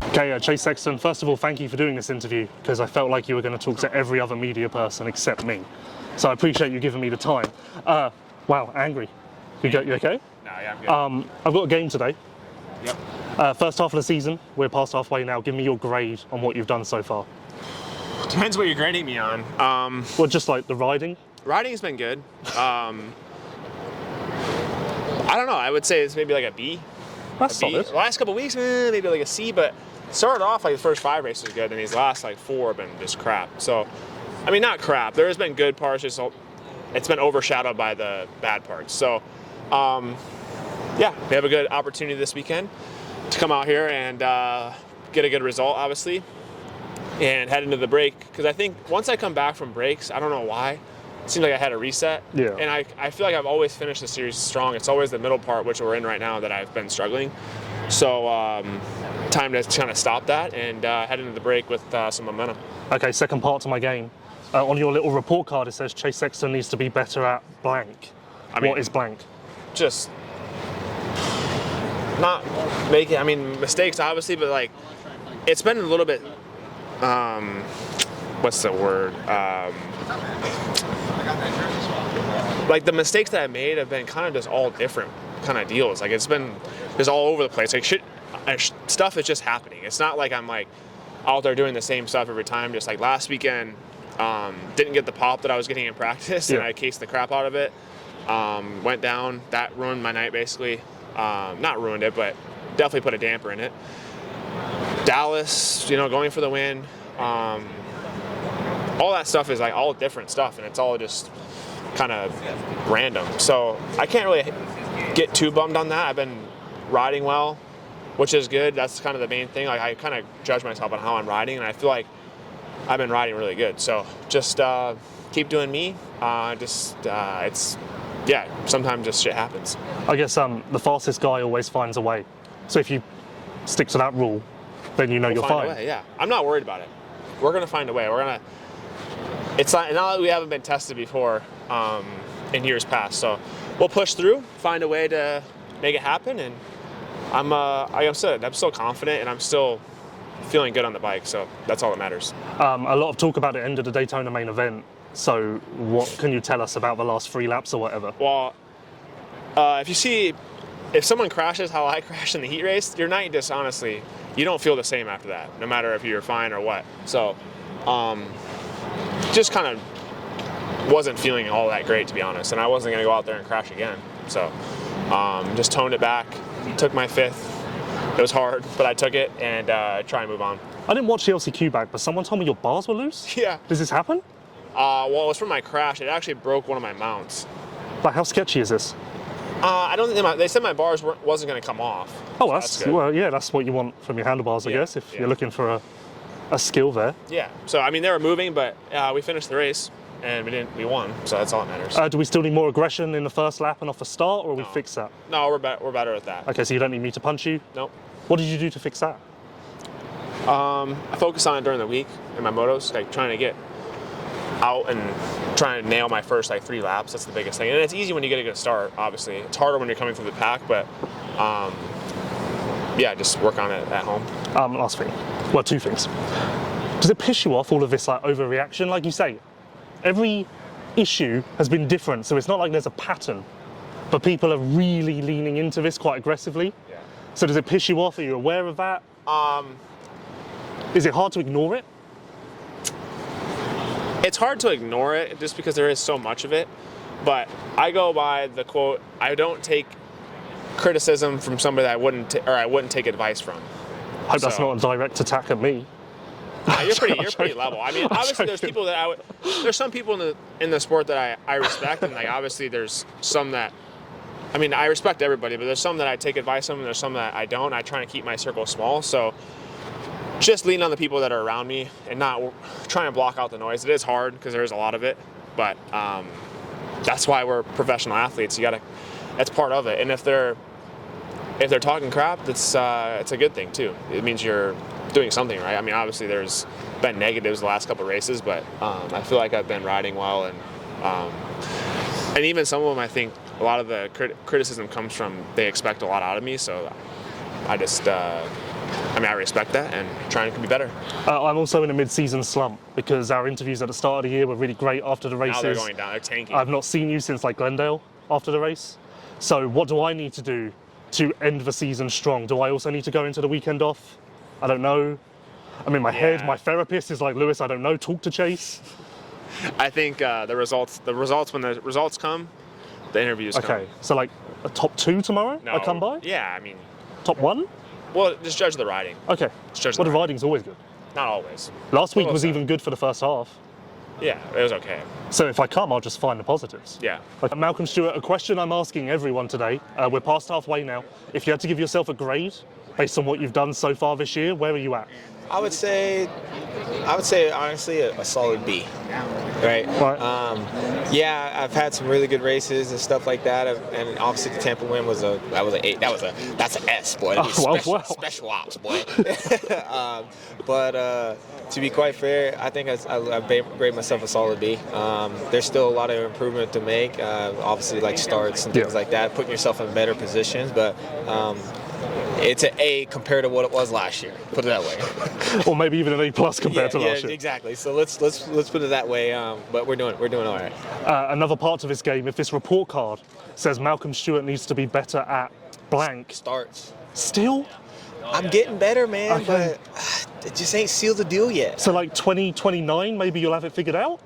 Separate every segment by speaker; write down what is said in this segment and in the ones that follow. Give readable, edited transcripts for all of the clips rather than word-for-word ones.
Speaker 1: Okay, Chase Sexton, first of all, thank you for doing this interview, because I felt like you were going to talk to every other media person except me. So I appreciate you giving me the time. Wow, angry. You okay?
Speaker 2: No, yeah, I'm good.
Speaker 1: I've got a game today.
Speaker 2: Yep.
Speaker 1: First half of the season, we're past halfway now. Give me your grade on what you've done so far.
Speaker 2: Depends what you're grading me on.
Speaker 1: Well, just like the riding.
Speaker 2: Riding's been good. I don't know. I would say it's maybe like a B.
Speaker 1: That's solid.
Speaker 2: The last couple of weeks, maybe like a C, but started off like the first 5 races was good, and these last like 4 have been just crap. So, I mean, not crap. There has been good parts, just it's been overshadowed by the bad parts. So, yeah, we have a good opportunity this weekend to come out here and get a good result, obviously, and head into the break. Because I think once I come back from breaks, I don't know why, it seems like I had a reset.
Speaker 1: Yeah.
Speaker 2: And I feel like I've always finished the series strong. It's always the middle part, which we're in right now, that I've been struggling. So time to kind of stop that and head into the break with some momentum.
Speaker 1: Okay, second part to my game. On your little report card, it says Chase Sexton needs to be better at blank. I mean, what is blank?
Speaker 2: Just not making, mistakes, obviously, but like, it's been a little bit, what's the word? Like the mistakes that I made have been kind of just all different kind of deals. Like it's been just all over the place. Like stuff is just happening. It's not like I'm like out there doing the same stuff every time. Just like last weekend, didn't get the pop that I was getting in practice, and I cased the crap out of it. Went down. That ruined my night basically. Not ruined it, but definitely put a damper in it. Dallas, going for the win. All that stuff is like all different stuff, and it's all just kind of random. So I can't really get too bummed on that. I've been riding well, which is good. That's kind of the main thing. Like I kind of judge myself on how I'm riding, and I feel like I've been riding really good. So just keep doing me. Sometimes just shit happens.
Speaker 1: I guess the fastest guy always finds a way. So if you stick to that rule, then you're
Speaker 2: we'll
Speaker 1: fine.
Speaker 2: A way, yeah, I'm not worried about it. We're gonna find a way. It's not that we haven't been tested before in years past. So we'll push through, find a way to make it happen, and like I said, I'm still confident, and I'm still feeling good on the bike. So that's all that matters.
Speaker 1: A lot of talk about the end of the Daytona main event. So what can you tell us about the last 3 laps or whatever?
Speaker 2: Well, if someone crashes how I crashed in the heat race, your night just honestly, you don't feel the same after that, no matter if you're fine or what. So just kind of wasn't feeling all that great, to be honest, and I wasn't going to go out there and crash again. So just toned it back, took my 5th. It was hard, but I took it and try and move on.
Speaker 1: I didn't watch the LCQ back, but someone told me your bars were loose?
Speaker 2: Yeah.
Speaker 1: Does this happen?
Speaker 2: Well, it was from my crash. It actually broke one of my mounts.
Speaker 1: But how sketchy is this?
Speaker 2: I don't think they said my bars wasn't going to come off.
Speaker 1: Oh,
Speaker 2: so
Speaker 1: that's good. Well, yeah, that's what you want from your handlebars, I guess, if you're looking for a skill there.
Speaker 2: Yeah. So they were moving, but we finished the race and we won. So that's all that matters.
Speaker 1: Do we still need more aggression in the first lap and off the start, or we fix that?
Speaker 2: No, we're better at that.
Speaker 1: Okay, so you don't need me to punch you?
Speaker 2: Nope.
Speaker 1: What did you do to fix that?
Speaker 2: I focused on it during the week in my motos, like trying to get out and trying to nail my first 3 laps. That's the biggest thing, and it's easy when you get a good start. Obviously, it's harder when you're coming through the pack, but just work on it at home.
Speaker 1: Last thing, well, 2 things. Does it piss you off, all of this overreaction? Like you say, every issue has been different, so it's not like there's a pattern, but people are really leaning into this quite aggressively.
Speaker 2: Yeah.
Speaker 1: So does it piss you off? Are you aware of that? Is it hard to ignore it?
Speaker 2: It's hard to ignore it just because there is so much of it, but I go by the quote, I don't take criticism from somebody that I wouldn't take advice from.
Speaker 1: I hope that's not a direct attack at me.
Speaker 2: You're pretty level. I mean, obviously there's some people in the sport that I respect, and obviously there's some that, I respect everybody, but there's some that I take advice from, and there's some that I don't. I try to keep my circle small, so just lean on the people that are around me and not trying to block out the noise. It is hard because there is a lot of it, but that's why we're professional athletes. That's part of it. And if they're talking crap, it's a good thing too. It means you're doing something right. Obviously there's been negatives the last couple of races, but I feel like I've been riding well, and even some of them, I think a lot of the criticism comes from they expect a lot out of me, so I just I mean, I respect that and trying to be better.
Speaker 1: I'm also in a mid-season slump because our interviews at the start of the year were really great after the races.
Speaker 2: Now they're going down. They're tanking.
Speaker 1: I've not seen you since like Glendale after the race. So what do I need to do to end the season strong? Do I also need to go into the weekend off? I don't know. I'm in my head. My therapist is like, Lewis, I don't know. Talk to Chase.
Speaker 2: I think the results when the results come, the interviews come.
Speaker 1: Okay, so like a top 2 tomorrow I come by?
Speaker 2: Yeah, I mean.
Speaker 1: Top 1?
Speaker 2: Well, just judge the riding.
Speaker 1: Okay.
Speaker 2: Judge
Speaker 1: the riding's always good.
Speaker 2: Not always.
Speaker 1: Last week was even good for the first half.
Speaker 2: Yeah, it was okay.
Speaker 1: So if I come, I'll just find the positives.
Speaker 2: Yeah.
Speaker 1: Malcolm Stewart, a question I'm asking everyone today. We're past halfway now. If you had to give yourself a grade based on what you've done so far this year, where are you at?
Speaker 3: I would say honestly a solid B. Right. Yeah, I've had some really good races and stuff like that, and obviously the Tampa win was an 8. That's an S, boy. Special ops, boy. But to be quite fair, I think I grade myself a solid B. There's still a lot of improvement to make. Obviously, like starts and things like that, putting yourself in better positions, but. It's an A compared to what it was last year. Put it that way.
Speaker 1: Or maybe even an A+ compared to last year.
Speaker 3: Yeah, exactly. So let's put it that way. But we're doing all right.
Speaker 1: Another part of this game, if this report card says Malcolm Stewart needs to be better at blank
Speaker 3: starts.
Speaker 1: Still?
Speaker 3: I'm getting better, man, but it just ain't sealed the deal yet.
Speaker 1: So like 2029, maybe you'll have it figured out?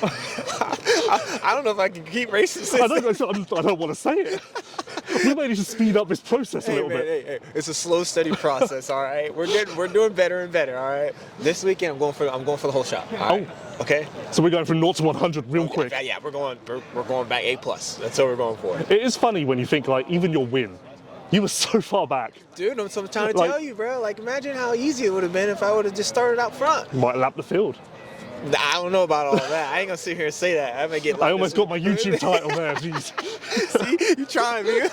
Speaker 3: I don't know if I can keep racing.
Speaker 1: I don't want to say it. We may need to speed up this process a little bit.
Speaker 3: Hey, it's a slow, steady process, all right? We're doing better and better, all right? This weekend, I'm going for the whole shot, all right? Okay?
Speaker 1: So we're going from 0 to 100 real quick.
Speaker 3: Yeah, we're going back A+. That's what we're going for.
Speaker 1: It is funny when you think, like, even your win, you were so far back.
Speaker 3: Dude, I'm trying to tell you, bro. Like, imagine how easy it would have been if I would have just started out front.
Speaker 1: You might lap the field.
Speaker 3: I don't know about all that. I ain't gonna sit here and say that. I may get.
Speaker 1: I almost got my YouTube title there. Jeez.
Speaker 3: See, you trying, man?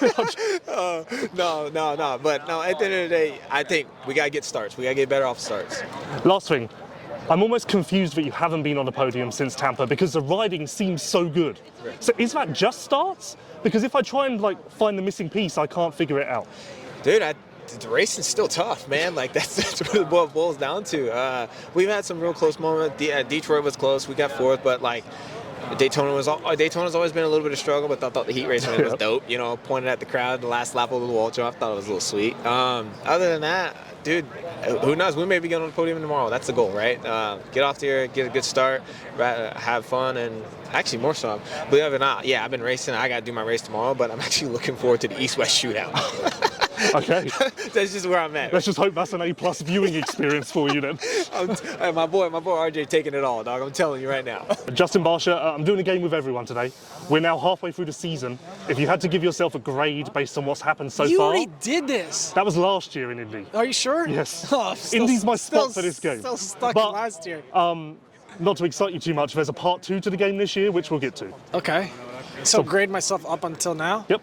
Speaker 3: No. But no, at the end of the day, I think we gotta get starts. We gotta get better off starts.
Speaker 1: Last thing, I'm almost confused that you haven't been on the podium since Tampa because the riding seems so good. So is that just starts? Because if I try and like find the missing piece, I can't figure it out.
Speaker 3: Dude, the racing's still tough, man. Like that's really what it boils down to. We've had some real close moments. Detroit was close. We got 4th, but like Daytona's always been a little bit of struggle. But I thought the heat race was dope. You know, pointed at the crowd the last lap of the wall jump. I thought it was a little sweet. Other than that, dude, who knows? We may be getting on the podium tomorrow. That's the goal, right? Get off there, get a good start, have fun, and actually more so. Believe it or not, yeah, I've been racing. I got to do my race tomorrow, but I'm actually looking forward to the East-West shootout.
Speaker 1: Okay.
Speaker 3: That's just where I'm at.
Speaker 1: Let's just hope that's an A+ viewing experience for you then.
Speaker 3: My boy RJ taking it all, dog. I'm telling you right now.
Speaker 1: Justin Barcia, I'm doing a game with everyone today. We're now halfway through the season. If you had to give yourself a grade based on what's happened so far.
Speaker 4: You already did this.
Speaker 1: That was last year in Indy.
Speaker 4: Are you sure?
Speaker 1: Yes.
Speaker 4: Oh,
Speaker 1: Indy's my spot for this game.
Speaker 4: Still stuck in last year.
Speaker 1: Not to excite you too much, there's a part 2 to the game this year, which we'll get to.
Speaker 4: Okay. So grade myself up until now?
Speaker 1: Yep.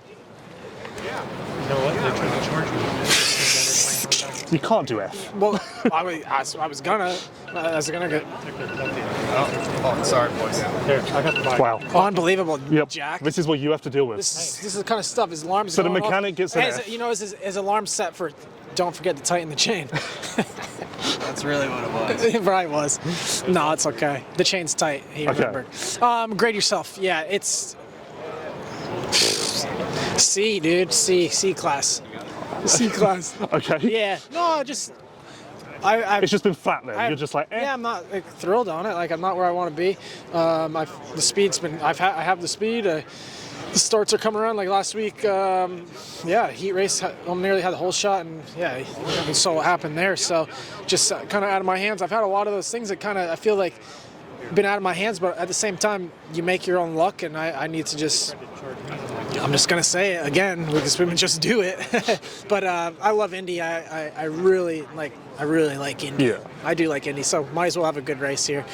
Speaker 5: You know what? They're trying to charge me.
Speaker 1: You can't do F.
Speaker 4: Well, I was gonna get.
Speaker 5: Oh, sorry, boys. Here, I got the bike.
Speaker 1: Wow.
Speaker 4: Unbelievable,
Speaker 1: Yep.
Speaker 4: Jack.
Speaker 1: This is what you have to deal with.
Speaker 4: This is the kind of stuff. His alarm's
Speaker 1: So the
Speaker 4: going off.
Speaker 1: mechanic gets an
Speaker 4: Hey,
Speaker 1: F.
Speaker 4: his alarm set for don't forget to tighten the chain.
Speaker 5: That's really what it was.
Speaker 4: It probably was. No, it's okay. The chain's tight. He remembered. Grade yourself. Yeah, it's C, dude. C class. C class.
Speaker 1: Okay.
Speaker 4: Yeah. No, just.
Speaker 1: It's just been flat then. You're just like, eh.
Speaker 4: Yeah, I'm not thrilled on it. Like I'm not where I want to be. The speed's been. I have the speed. The starts are coming around. Like last week. Heat race. Nearly had the whole shot, and we saw what happened there. So, just kind of out of my hands. I've had a lot of those things that kind of I feel like been out of my hands, but at the same time, you make your own luck, and I need to just. I'm just gonna say it again because women just do it. But I love Indy. I really like Indy.
Speaker 1: Yeah.
Speaker 4: I do like Indy, so might as well have a good race here.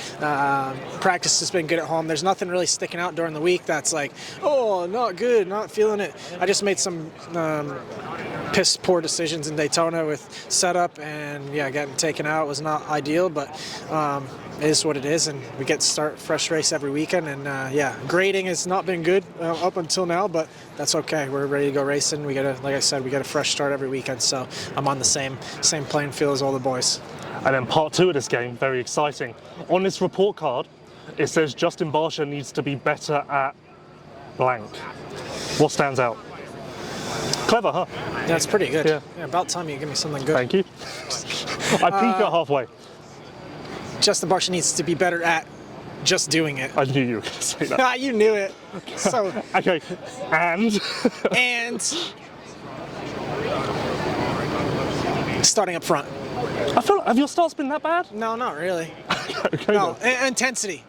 Speaker 4: Practice has been good at home. There's nothing really sticking out during the week that's like, oh, not good, not feeling it. I just made some piss poor decisions in Daytona with setup, and yeah, getting taken out was not ideal, but it is what it is, and we get to start fresh race every weekend. And yeah, grading has not been good up until now, but that's okay. We're ready to go racing. We get a, like I said, we get a fresh start every weekend, so I'm on the same playing field as all the boys.
Speaker 1: And then part 2 of this game, very exciting. On this report card, it says Justin Barcia needs to be better at blank. What stands out? Clever, huh?
Speaker 4: Yeah, it's pretty good.
Speaker 1: Yeah.
Speaker 4: Yeah, about time you give me something good.
Speaker 1: Thank you. I peek at halfway.
Speaker 4: Justin Barcia needs to be better at just doing it.
Speaker 1: I knew you were going to say that.
Speaker 4: You knew it. So
Speaker 1: Okay, and?
Speaker 4: and starting up front.
Speaker 1: I feel like, have your starts been that bad?
Speaker 4: No, not really.
Speaker 1: Okay,
Speaker 4: No,
Speaker 1: then.
Speaker 4: intensity,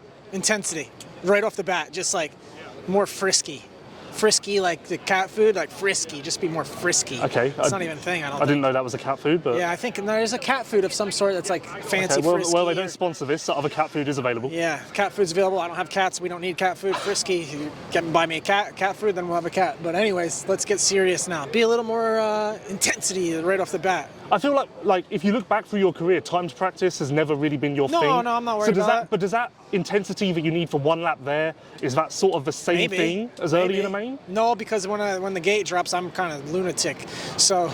Speaker 4: right off the bat, just like more frisky like the cat food, like frisky, just be more frisky.
Speaker 1: Okay.
Speaker 4: It's not even a thing, I don't
Speaker 1: I
Speaker 4: think.
Speaker 1: didn't know that was a cat food, but...
Speaker 4: Yeah, I think there's a cat food of some sort that's like fancy
Speaker 1: Okay,
Speaker 4: frisky.
Speaker 1: well, they don't
Speaker 4: or-
Speaker 1: sponsor this, so other cat food is available.
Speaker 4: Yeah, cat food's available. I don't have cats. We don't need cat food. Frisky, you can buy me a cat food, then we'll have a cat. But anyways, let's get serious now. Be a little more intensity right off the bat.
Speaker 1: I feel like if you look back through your career, timed practice has never really been your thing.
Speaker 4: No, I'm not worried
Speaker 1: so does
Speaker 4: about that.
Speaker 1: But does that intensity that you need for one lap there, is that sort of the same thing as early in the main?
Speaker 4: No, because when the gate drops, I'm kind of lunatic. So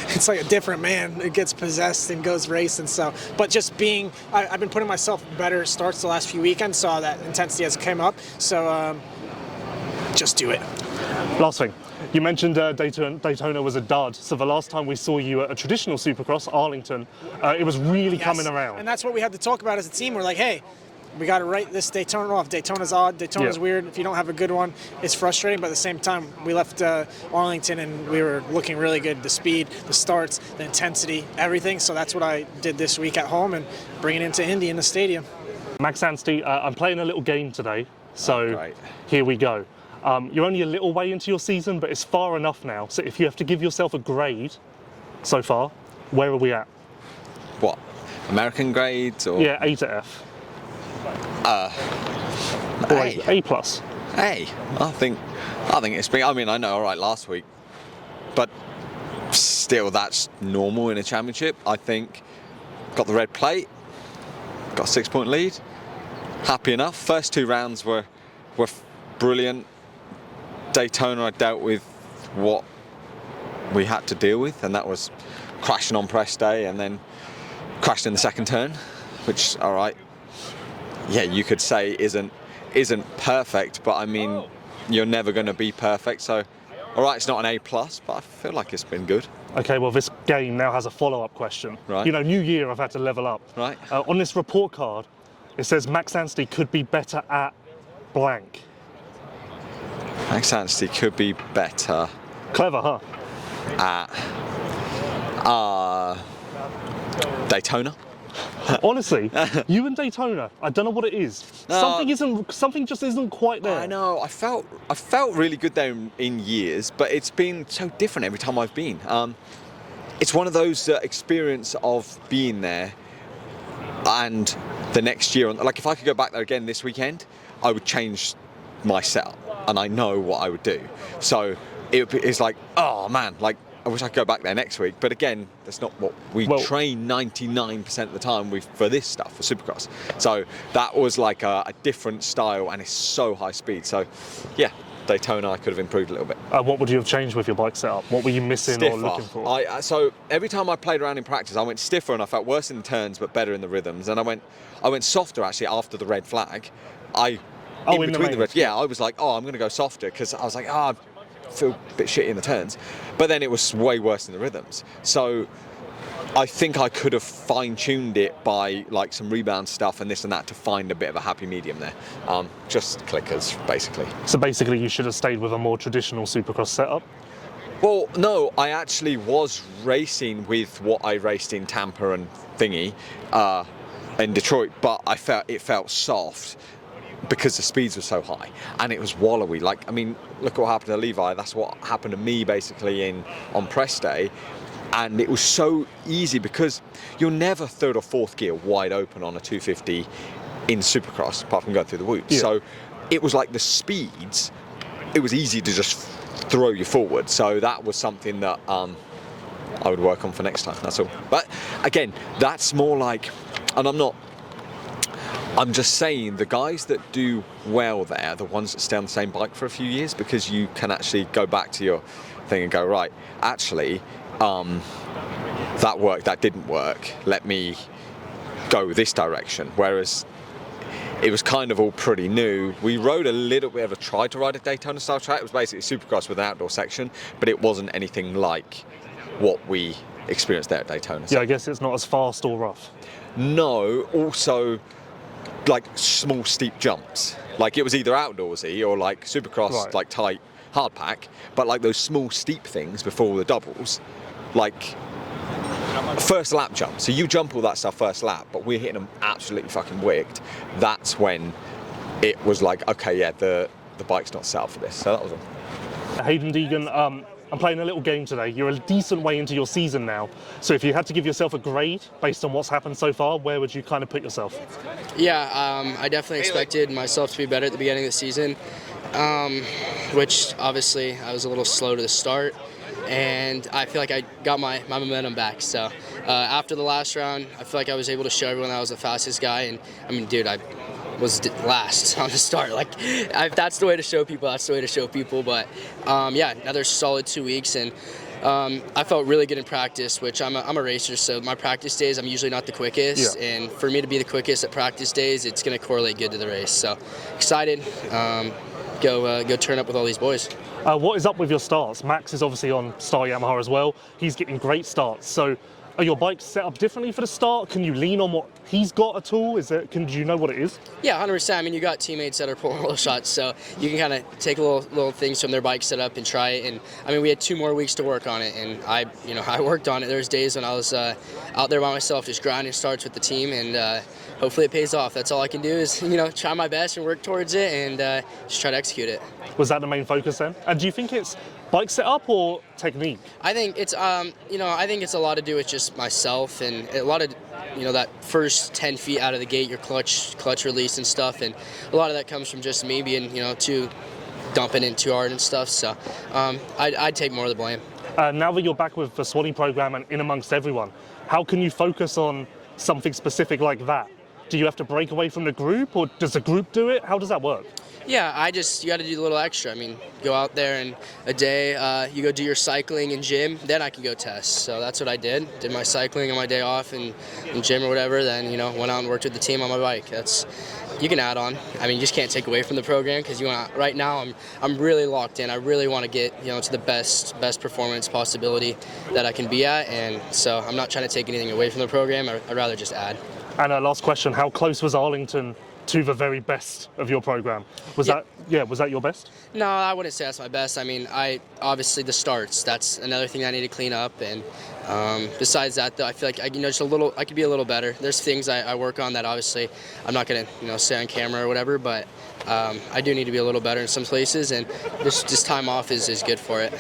Speaker 4: it's like a different man. It gets possessed and goes racing. So, but just being, I've been putting myself better starts the last few weekends, so that intensity has come up. So just do it.
Speaker 1: Last thing. You mentioned Daytona was a dud, so the last time we saw you at a traditional Supercross, Arlington, it was really coming around.
Speaker 4: And that's what we had to talk about as a team. We're like, hey, we got to write this Daytona off. Daytona's odd. Daytona's weird. If you don't have a good one, it's frustrating. But at the same time, we left Arlington and we were looking really good. The speed, the starts, the intensity, everything. So that's what I did this week at home and bring it into Indy in the stadium.
Speaker 1: Max Anstie, I'm playing a little game today, so
Speaker 6: Great.
Speaker 1: here we go. You're only a little way into your season, but it's far enough now. So if you have to give yourself a grade so far, where are we at?
Speaker 6: What? American grades or?
Speaker 1: Yeah, A to F. Or
Speaker 6: A.
Speaker 1: A plus.
Speaker 6: A. I think it's been. I mean, I know all right last week, but still, that's normal in a championship. I think got the red plate, got a 6-point lead. Happy enough. First 2 rounds were brilliant. Daytona, I dealt with what we had to deal with, and that was crashing on press day and then crashed in the second turn, which, all right, yeah, you could say isn't perfect, but I mean, you're never going to be perfect. So, all right, it's not an A+, but I feel like it's been good.
Speaker 1: Okay, well, this game now has a follow-up question.
Speaker 6: Right.
Speaker 1: You know, new year, I've had to level up.
Speaker 6: Right.
Speaker 1: On this report card, it says Max Anstie could be better at blank.
Speaker 6: Max Anstie could be better
Speaker 1: Clever, huh?
Speaker 6: at Daytona.
Speaker 1: Honestly, you and Daytona, I don't know what it is. Something just isn't quite there.
Speaker 6: I know. I felt really good there in years, but it's been so different every time I've been. It's one of those experience of being there, and the next year, like if I could go back there again this weekend, I would change my setup, and I know what I would do. So it's like, oh man, like I wish I could go back there next week. But again, that's not what we train 99% of the time for this stuff, for Supercross. So that was like a different style, and it's so high speed. So yeah, Daytona, I could have improved a little bit.
Speaker 1: What would you have changed with your bike setup? What were you missing
Speaker 6: Stiffer.
Speaker 1: or looking for?
Speaker 6: So every time I played around in practice, I went stiffer and I felt worse in the turns but better in the rhythms. And I went softer actually after the red flag. In between the red, yeah, I was like, oh, I'm going to go softer because I was like, I feel a bit shitty in the turns. But then it was way worse in the rhythms. So I think I could have fine-tuned it by like some rebound stuff and this and that to find a bit of a happy medium there. Just clickers, basically.
Speaker 1: So basically you should have stayed with a more traditional Supercross setup?
Speaker 6: Well, no, I actually was racing with what I raced in Tampa and thingy in Detroit, but it felt soft because the speeds were so high and it was wallowy. Like, I mean, look what happened to Levi. That's what happened to me basically on press day. And it was so easy because you're never third or fourth gear wide open on a 250 in Supercross, apart from going through the whoops. Yeah. So it was like the speeds, it was easy to just throw you forward. So that was something that I would work on for next time. That's all. But again, that's more like, and I'm just saying the guys that do well there are the ones that stay on the same bike for a few years, because you can actually go back to your thing and go, right, actually, that worked, that didn't work. Let me go this direction. Whereas it was kind of all pretty new. We rode a little bit of tried to ride a Daytona style track. It was basically Supercross with an outdoor section, but it wasn't anything like what we experienced there at Daytona.
Speaker 1: Yeah, I guess it's not as fast or rough.
Speaker 6: No, also like small steep jumps. Like it was either outdoorsy or like Supercross,
Speaker 1: Right.
Speaker 6: like tight hard pack, but like those small steep things before the doubles, like first lap jump. So you jump all that stuff first lap, but we're hitting them absolutely fucking wicked. That's when it was like, okay, yeah, the bike's not set up for this. So that was all.
Speaker 1: Haiden Deegan, I'm playing a little game today. You're a decent way into your season now. So if you had to give yourself a grade based on what's happened so far, where would you kind of put yourself?
Speaker 7: Yeah, I definitely expected myself to be better at the beginning of the season, which obviously I was a little slow to the start. And I feel like I got my momentum back. So after the last round, I feel like I was able to show everyone that I was the fastest guy. And I mean, dude, I was last on the start. Like, that's the way to show people. That's the way to show people. But yeah, another solid 2 weeks, and I felt really good in practice. Which I'm a racer, so my practice days I'm usually not the quickest.
Speaker 1: Yeah.
Speaker 7: And for me to be the quickest at practice days, it's going to correlate good to the race. So excited. Go turn up with all these boys.
Speaker 1: What is up with your starts? Max is obviously on Star Yamaha as well. He's getting great starts. So are your bikes set up differently for the start? Can you lean on what he's got at all? Do you know what it is?
Speaker 7: Yeah, 100%. I mean, you got teammates that are pulling roll shots, so you can kind of take little things from their bike set up and try it. And I mean, we had 2 more weeks to work on it, and I worked on it. There's days when I was out there by myself, just grinding starts with the team, and hopefully it pays off. That's all I can do is try my best and work towards it, and just try to execute it.
Speaker 1: Was that the main focus then? And do you think it's bike setup or technique?
Speaker 7: I think it's I think it's a lot to do with just myself, and a lot of that first 10 feet out of the gate, your clutch release and stuff, and a lot of that comes from just me being too dumping in too hard and stuff. So I'd take more of the blame.
Speaker 1: Now that you're back with the Swanee program and in amongst everyone, how can you focus on something specific like that? Do you have to break away from the group, or does the group do it? How does that work?
Speaker 7: Yeah, you got to do a little extra. I mean, go out there and a day, you go do your cycling and gym, then I can go test. So that's what I did. Did my cycling on my day off and gym or whatever, then, went out and worked with the team on my bike. You can add on. I mean, you just can't take away from the program, because right now I'm really locked in. I really want to get, to the best performance possibility that I can be at. And so I'm not trying to take anything away from the program. I'd rather just add.
Speaker 1: And last question, how close was Arlington to the very best of your program? Was that your best?
Speaker 7: No, I wouldn't say that's my best. I mean, obviously the starts, that's another thing I need to clean up. And besides that, though, I feel like I could be a little better. There's things I work on that obviously I'm not going to say on camera or whatever, but I do need to be a little better in some places, and this time off is good for it.